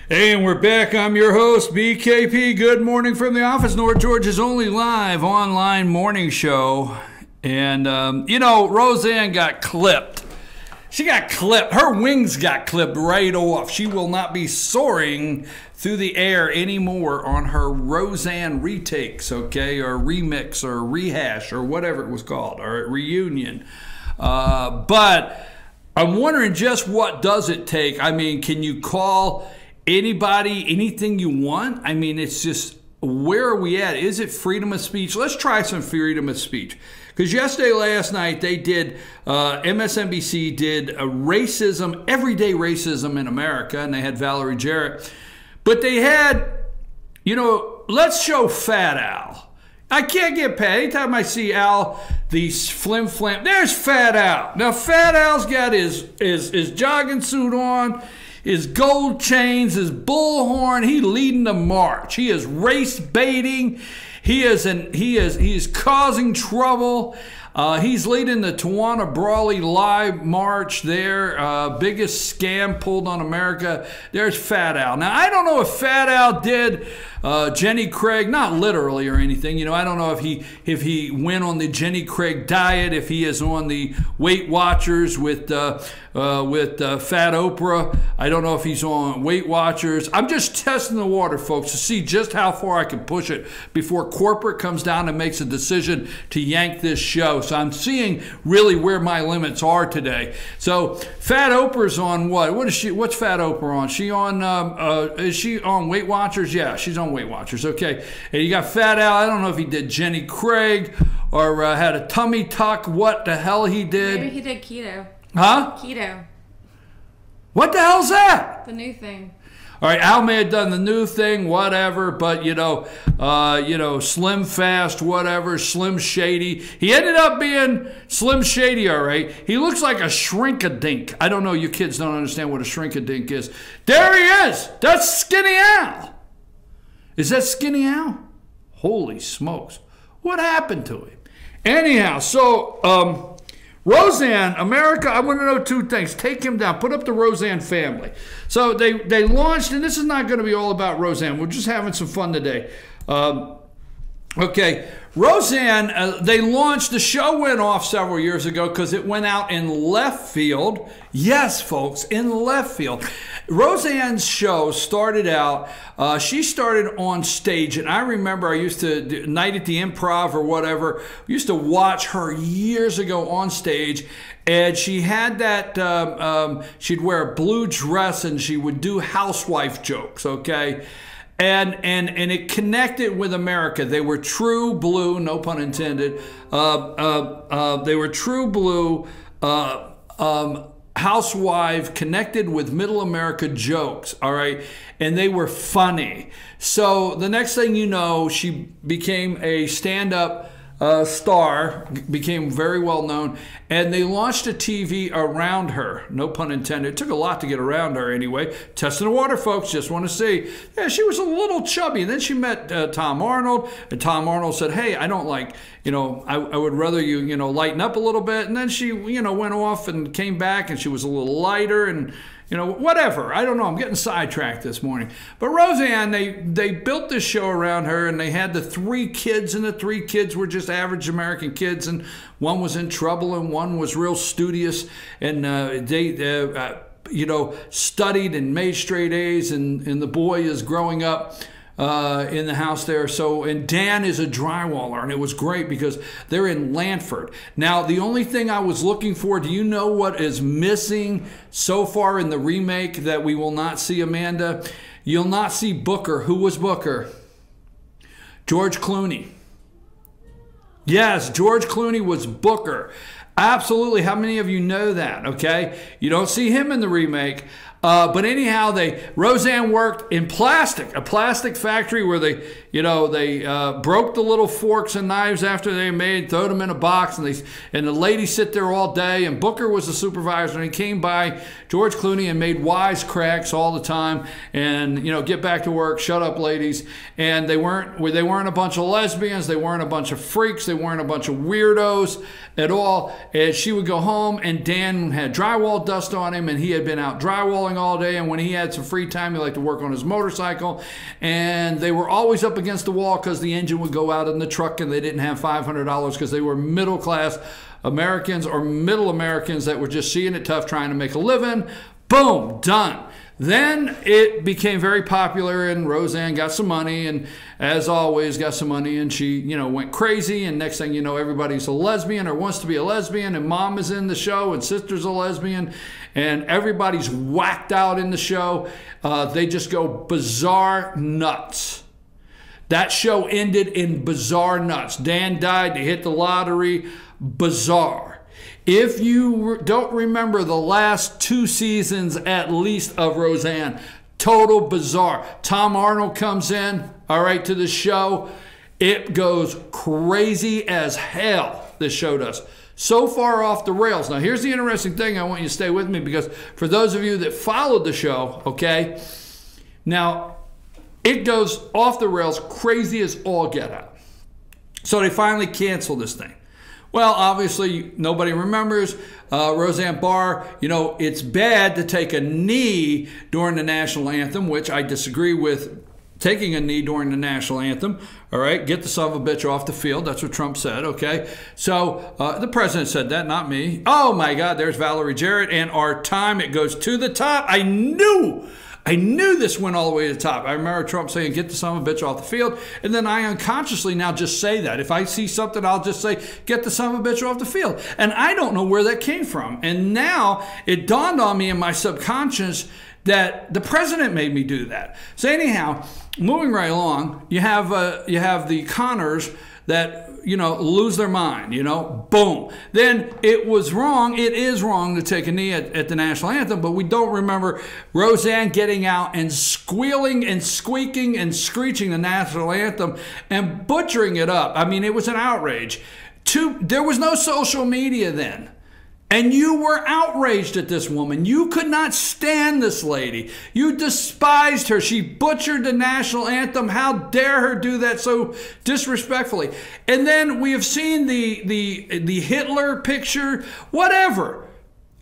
Hey, and we're back. I'm your host, BKP. Good morning from the office, North Georgia's only live online morning show. And, Roseanne got clipped. She got clipped. Her wings got clipped right off. She will not be soaring through the air anymore on her Roseanne retakes, okay, or remix or rehash or whatever it was called, or reunion. But I'm wondering just what does it take? I mean, can you call anybody anything you want? I mean, it's just, where are we at? Is it freedom of speech? Let's try some freedom of speech. Because last night, they did, MSNBC did a racism, everyday racism in America, and they had Valerie Jarrett. But they had, let's show Fat Al. I can't get past. Anytime I see Al, the flim flam, there's Fat Al. Now, Fat Al's got his jogging suit on, his gold chains, his bullhorn. He leading the march. He is race baiting. He is causing trouble. He's leading the Tawana Brawley live march there. Biggest scam pulled on America. There's Fat Al. Now, I don't know if Fat Al did Jenny Craig, not literally or anything. I don't know if he went on the Jenny Craig diet, if he is on the Weight Watchers with Fat Oprah. I don't know if he's on Weight Watchers. I'm just testing the water, folks, to see just how far I can push it before corporate comes down and makes a decision to yank this show. So I'm seeing really where my limits are today. So Fat Oprah's on what? What's Fat Oprah on? Is she on Weight Watchers? Yeah, she's on Weight Watchers. Okay. And you got Fat Al. I don't know if he did Jenny Craig or had a tummy tuck. What the hell he did? Maybe he did keto. Huh? Keto. What the hell's that? The new thing. All right, Al may have done the new thing, whatever, but, Slim Fast, whatever, Slim Shady. He ended up being Slim Shady, all right. He looks like a shrink-a-dink. I don't know, you kids don't understand what a shrink-a-dink is. There he is. That's Skinny Al. Is that Skinny Al? Holy smokes. What happened to him? Anyhow, so, Roseanne, America, I want to know two things. Take him down. Put up the Roseanne family. So they launched, and this is not going to be all about Roseanne. We're just having some fun today. Okay, Roseanne, they launched, the show went off several years ago because it went out in left field. Yes, folks, in left field. Roseanne's show started out, she started on stage, and I remember I used to, night at the Improv or whatever, used to watch her years ago on stage, and she had that, she'd wear a blue dress and she would do housewife jokes, okay? And it connected with America. They were true blue, no pun intended. They were true blue housewife connected with middle America jokes, all right? And they were funny. So the next thing you know, she became a stand-up star, became very well known, and they launched a TV around her. No pun intended. It took a lot to get around her anyway. Testing the water, folks. Just want to see. Yeah, she was a little chubby. And then she met Tom Arnold, and Tom Arnold said, hey, I don't like, I would rather you, lighten up a little bit. And then she, went off and came back, and she was a little lighter, and whatever. I don't know. I'm getting sidetracked this morning. But Roseanne, they built this show around her, and they had the three kids, and the three kids were just average American kids, and one was in trouble, and one was real studious, and they studied and made straight A's, and the boy is growing up in the house there. So, and Dan is a drywaller, and it was great because they're in Lanford. Now, the only thing I was looking for, do you know what is missing so far in the remake that we will not see, Amanda? You'll not see Booker. Who was Booker? George Clooney. Yes, George Clooney was Booker. Absolutely. How many of you know that? Okay. You don't see him in the remake. But anyhow, Roseanne worked in a plastic factory where they broke the little forks and knives after they made, throw them in a box, and the ladies sit there all day. And Booker was the supervisor, and he came by George Clooney and made wisecracks all the time, and get back to work, shut up, ladies. And they weren't a bunch of lesbians, they weren't a bunch of freaks, they weren't a bunch of weirdos at all. And she would go home, and Dan had drywall dust on him, and he had been out drywalling plowing all day, and when he had some free time, he liked to work on his motorcycle. And they were always up against the wall because the engine would go out in the truck, and they didn't have $500 because they were middle-class Americans or middle Americans that were just seeing it tough trying to make a living. Boom, done. Then it became very popular, and Roseanne got some money, and as always got some money, and she, you know, went crazy, and next thing you know, everybody's a lesbian or wants to be a lesbian, and mom is in the show, and sister's a lesbian, and everybody's whacked out in the show. They just go bizarre nuts. That show ended in bizarre nuts. Dan died, they hit the lottery, bizarre. If you don't remember the last 2 seasons at least of Roseanne, total bizarre. Tom Arnold comes in, all right, to the show. It goes crazy as hell, this show does. So far off the rails. Now, here's the interesting thing. I want you to stay with me because for those of you that followed the show, okay, now it goes off the rails crazy as all get out. So they finally cancel this thing. Well, obviously, nobody remembers Roseanne Barr. You know, it's bad to take a knee during the national anthem, which I disagree with taking a knee during the national anthem. All right, get the son of a bitch off the field. That's what Trump said, okay? So the president said that, not me. Oh, my God, there's Valerie Jarrett. And our time, it goes to the top. I knew this went all the way to the top. I remember Trump saying, get the son of a bitch off the field. And then I unconsciously now just say that. If I see something, I'll just say, get the son of a bitch off the field. And I don't know where that came from. And now it dawned on me in my subconscious that the president made me do that. So anyhow, moving right along, you have the Connors that, you know, lose their mind, you know, boom. Then it was wrong. It is wrong to take a knee at the national anthem, but we don't remember Roseanne getting out and squealing and squeaking and screeching the national anthem and butchering it up. I mean, it was an outrage. There was no social media then. And you were outraged at this woman. You could not stand this lady. You despised her. She butchered the national anthem. How dare her do that so disrespectfully? And then we have seen the Hitler picture, whatever.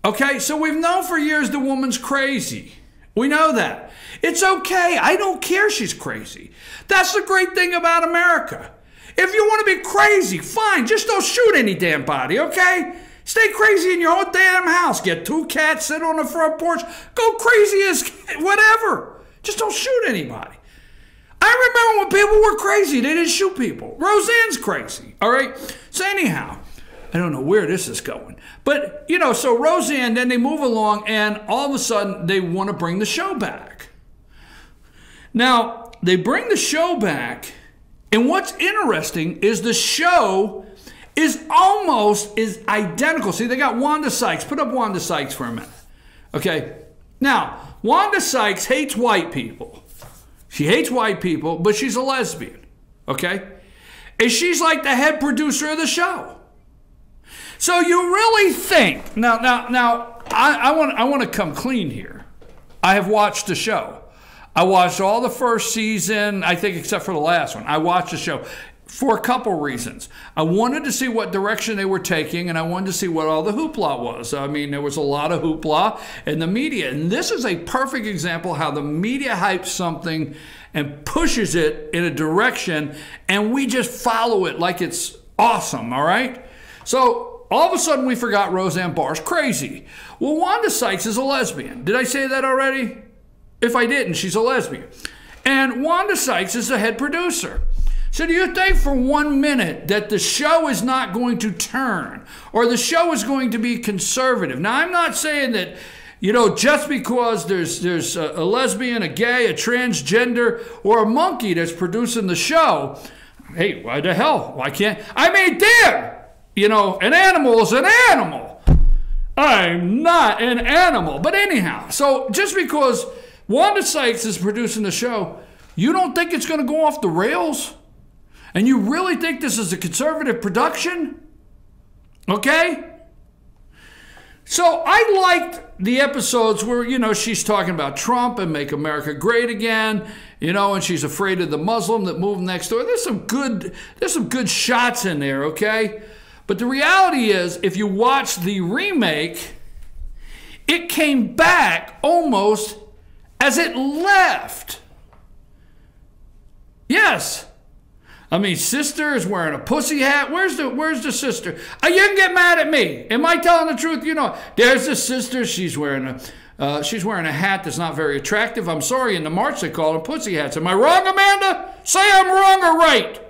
Okay, so we've known for years the woman's crazy. We know that. It's okay. I don't care she's crazy. That's the great thing about America. If you want to be crazy, fine. Just don't shoot any damn body, okay? Stay crazy in your own damn house. Get 2 cats, sit on the front porch. Go crazy as whatever. Just don't shoot anybody. I remember when people were crazy. They didn't shoot people. Roseanne's crazy. All right? So anyhow, I don't know where this is going. But, you know, so Roseanne, then they move along, and all of a sudden they want to bring the show back. Now, they bring the show back, and what's interesting is the show is identical. See, they got Wanda Sykes. Put up Wanda Sykes for a minute. Okay? Now, Wanda Sykes hates white people. She hates white people, but she's a lesbian. Okay? And she's like the head producer of the show. So you really think, now I want to come clean here. I have watched the show. I watched all the first season, I think except for the last one. I watched the show for a couple reasons. I wanted to see what direction they were taking, and I wanted to see what all the hoopla was. I mean, there was a lot of hoopla in the media, and this is a perfect example how the media hypes something and pushes it in a direction, and we just follow it like it's awesome, all right? So all of a sudden we forgot Roseanne Barr's crazy. Well, Wanda Sykes is a lesbian. Did I say that already? If I didn't, she's a lesbian. And Wanda Sykes is the head producer. So do you think for 1 minute that the show is not going to turn or the show is going to be conservative? Now, I'm not saying that, you know, just because there's a lesbian, a gay, a transgender, or a monkey that's producing the show, hey, why the hell? Why can't? I mean, damn! You know, an animal is an animal. I'm not an animal. But anyhow, so just because Wanda Sykes is producing the show, you don't think it's going to go off the rails? And you really think this is a conservative production? Okay? So I liked the episodes where, you know, she's talking about Trump and make America great again, you know, and she's afraid of the Muslim that moved next door. There's some good shots in there, okay? But the reality is, if you watch the remake, it came back almost as it left. Yes. I mean, sister is wearing a pussy hat. Where's the sister? You can get mad at me. Am I telling the truth? You know, there's the sister. She's wearing a hat that's not very attractive. I'm sorry. In the March, they call them pussy hats. Am I wrong, Amanda? Say I'm wrong or right.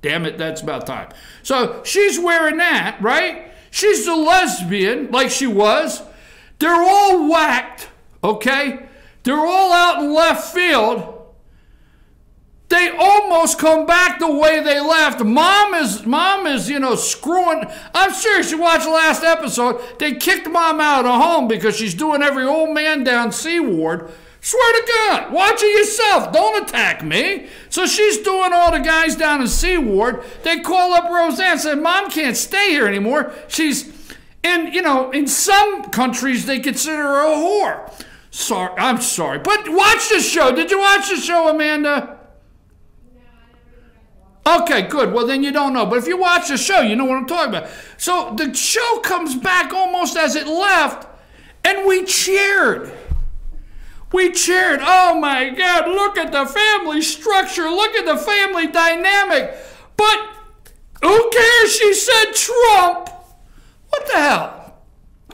Damn it, that's about time. So she's wearing that, right? She's a lesbian, like she was. They're all whacked, okay? They're all out in left field. They almost come back the way they left. Mom is, you know, screwing. I'm serious. You watch the last episode. They kicked mom out of home because she's doing every old man down Seaward. Swear to God, watch it yourself. Don't attack me. So she's doing all the guys down in Seaward. They call up Roseanne and say, Mom can't stay here anymore. She's, and you know, in some countries they consider her a whore. Sorry, I'm sorry. But watch the show. Did you watch the show, Amanda? Okay, good. Well, then you don't know. But if you watch the show, you know what I'm talking about. So the show comes back almost as it left, and we cheered. We cheered. Oh, my God, look at the family structure. Look at the family dynamic. But who cares? She said Trump. What the hell?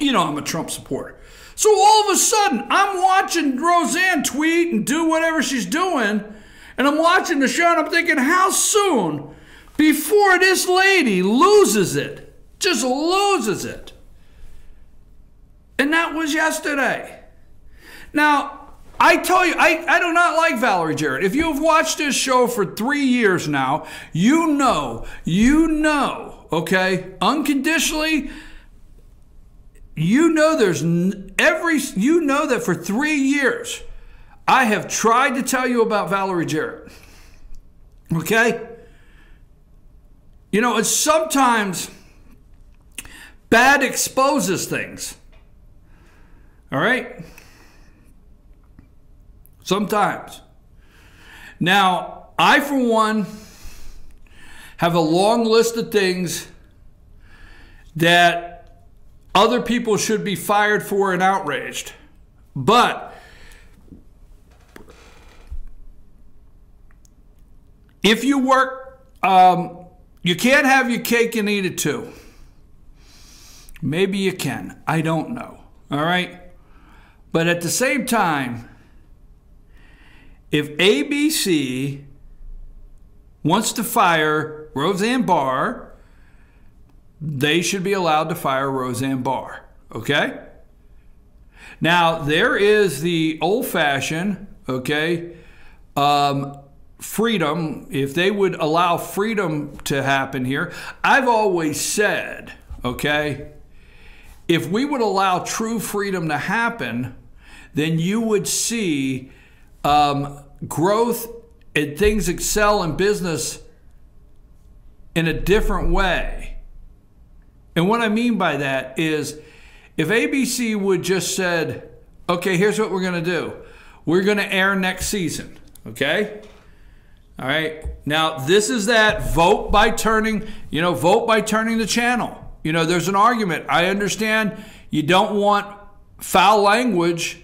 You know I'm a Trump supporter. So all of a sudden, I'm watching Roseanne tweet and do whatever she's doing, and I'm watching the show, and I'm thinking, how soon before this lady loses it? Just loses it. And that was yesterday. Now, I tell you, I do not like Valerie Jarrett. If you've watched this show for 3 years now, you know, okay, unconditionally, you know that for 3 years, I have tried to tell you about Valerie Jarrett. Okay? You know, it's sometimes bad exposes things. All right? Sometimes. Now, I, for one, have a long list of things that other people should be fired for and outraged. But if you work, you can't have your cake and eat it too. Maybe you can. I don't know. All right? But at the same time, if ABC wants to fire Roseanne Barr, they should be allowed to fire Roseanne Barr. Okay? Now, there is the old-fashioned, okay, freedom. If they would allow freedom to happen here, I've always said, okay, if we would allow true freedom to happen, then you would see growth and things excel in business in a different way. And what I mean by that is if ABC would just said, okay, here's what we're going to do. We're going to air next season, okay? All right. Now, this is that vote by turning the channel. You know, there's an argument. I understand you don't want foul language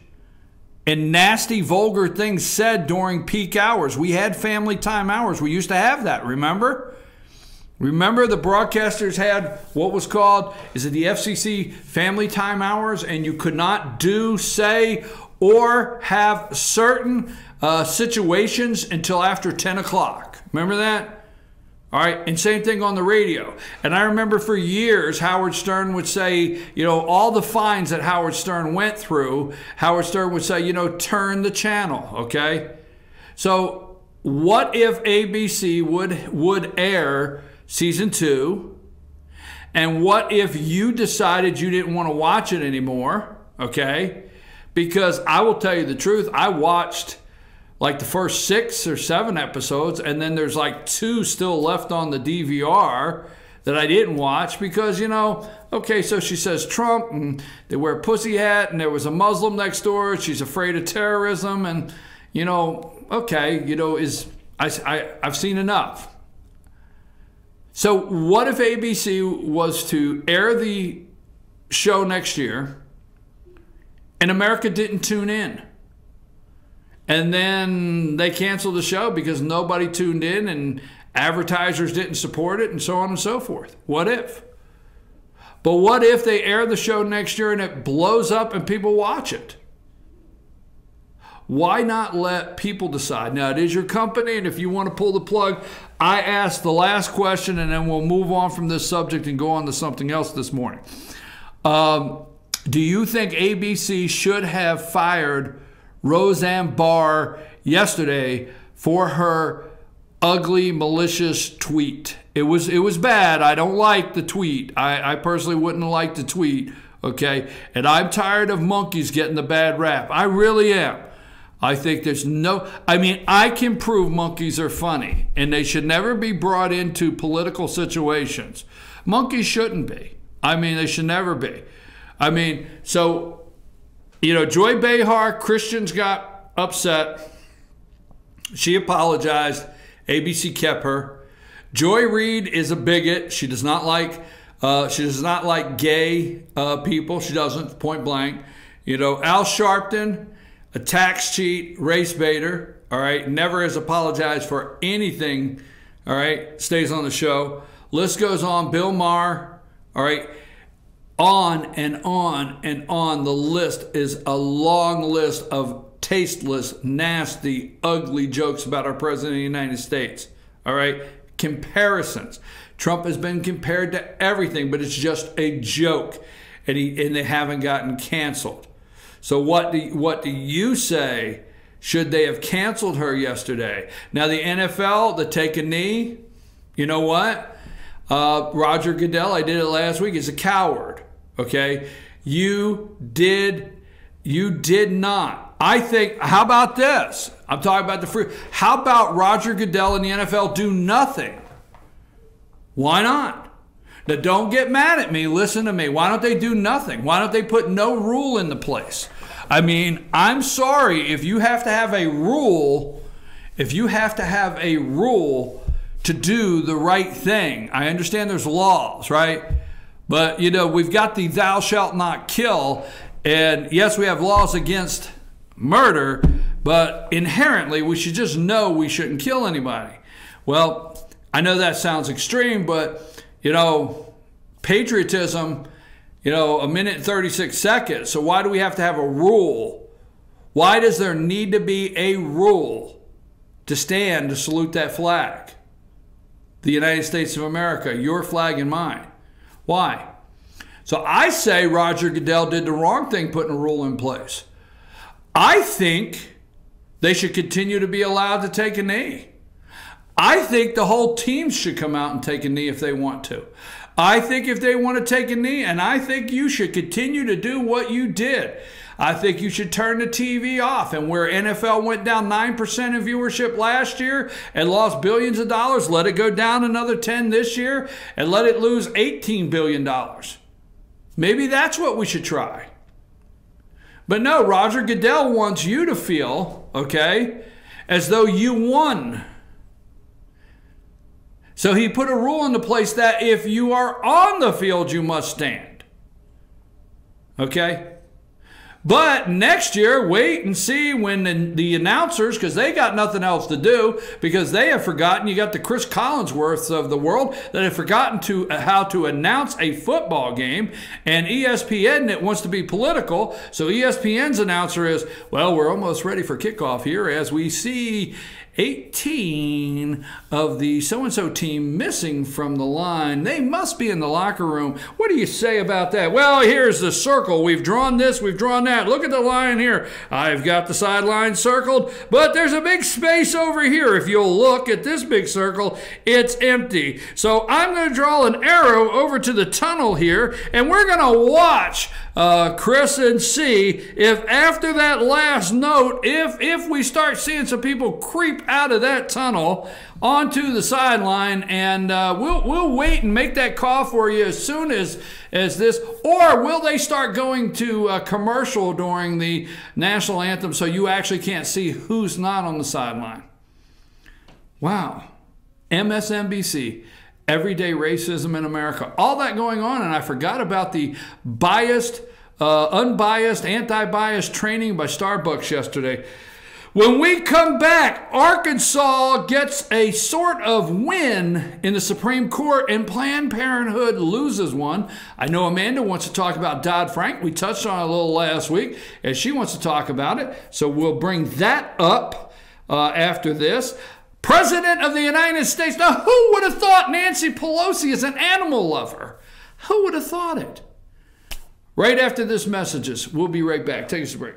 and nasty, vulgar things said during peak hours. We had family time hours. We used to have that, remember? Remember the broadcasters had what was called, is it the FCC family time hours? And you could not do, say, or have certain situations until after 10 o'clock. Remember that? All right, and same thing on the radio. And I remember for years, Howard Stern would say, you know, all the fines that Howard Stern went through, Howard Stern would say, you know, turn the channel, okay? So what if ABC would air season 2? And what if you decided you didn't want to watch it anymore, okay? Because I will tell you the truth, I watched like the first 6 or 7 episodes, and then there's like 2 still left on the DVR that I didn't watch because, you know, okay, so she says Trump, and they wear a pussy hat, and there was a Muslim next door, she's afraid of terrorism, and, you know, okay, you know, I've seen enough. So what if ABC was to air the show next year, And America didn't tune in. And then they canceled the show because nobody tuned in and advertisers didn't support it and so on and so forth. What if? But what if they air the show next year and it blows up and people watch it? Why not let people decide? Now, it is your company, and if you want to pull the plug, I asked the last question, and then we'll move on from this subject and go on to something else this morning. Do you think ABC should have fired Roseanne Barr yesterday for her ugly, malicious tweet? It was bad. I don't like the tweet. I personally wouldn't have liked the tweet, okay? And I'm tired of monkeys getting the bad rap. I really am. I think there's I can prove monkeys are funny, and they should never be brought into political situations. Monkeys shouldn't be. They should never be. So, Joy Behar, Christians got upset. She apologized. ABC kept her. Joy Reid is a bigot. She does not like gay people. She doesn't, point blank. Al Sharpton, a tax cheat, race baiter, all right, never has apologized for anything, all right, stays on the show. List goes on. Bill Maher, all right, on and on and on. The list is a long list of tasteless, nasty, ugly jokes about our president of the United States, all right, comparisons. Trump has been compared to everything, but it's just a joke, and they haven't gotten canceled. So what do you say? Should they have canceled her yesterday? Now the NFL, the take a knee, you know what? Roger Goodell, I did it last week, is a coward. Okay? You did not. I think, how about this? I'm talking about the free. How about Roger Goodell and the NFL do nothing? Why not? Now, don't get mad at me. Listen to me. Why don't they do nothing? Why don't they put no rule into place? I'm sorry if you have to have a rule, to do the right thing. I understand there's laws, right? But, we've got the thou shalt not kill. And yes, we have laws against murder, but inherently we should just know we shouldn't kill anybody. Well, I know that sounds extreme, but patriotism, a minute and 36 seconds. So why do we have to have a rule? Why does there need to be a rule to stand to salute that flag? The United States of America, your flag and mine. Why? So I say Roger Goodell did the wrong thing putting a rule in place. I think they should continue to be allowed to take a knee. I think the whole team should come out and take a knee if they want to. I think if they want to take a knee, and I think you should continue to do what you did. I think you should turn the TV off. And where NFL went down 9% in viewership last year and lost billions of dollars, let it go down another 10 this year and let it lose $18 billion. Maybe that's what we should try. But no, Roger Goodell wants you to feel, okay, as though you won. So he put a rule into place that if you are on the field, you must stand. Okay? But next year, wait and see when the announcers, because they got nothing else to do, because they have forgotten, you got the Chris Collinsworths of the world that have forgotten how to announce a football game, and ESPN that wants to be political, so ESPN's announcer is, well, we're almost ready for kickoff here as we see 18 of the so-and-so team missing from the line. They must be in the locker room. What do you say about that? Well, here's the circle. We've drawn this, we've drawn that. Look at the line here. I've got the sideline circled, but there's a big space over here. If you'll look at this big circle, it's empty. So I'm going to draw an arrow over to the tunnel here, and we're going to watch Chris and see if after that last note, if we start seeing some people creep out of that tunnel onto the sideline, and we'll wait and make that call for you as soon as this, or will they start going to a commercial during the national anthem so you actually can't see who's not on the sideline? Wow. MSNBC. Everyday racism in America. All that going on, and I forgot about the biased unbiased, anti-biased training by Starbucks yesterday. When we come back, Arkansas gets a sort of win in the Supreme Court and Planned Parenthood loses one. I know Amanda wants to talk about Dodd-Frank. We touched on it a little last week, and she wants to talk about it. So we'll bring that up after this. President of the United States. Now, who would have thought Nancy Pelosi is an animal lover? Who would have thought it? Right after this messages. We'll be right back. Take us a break.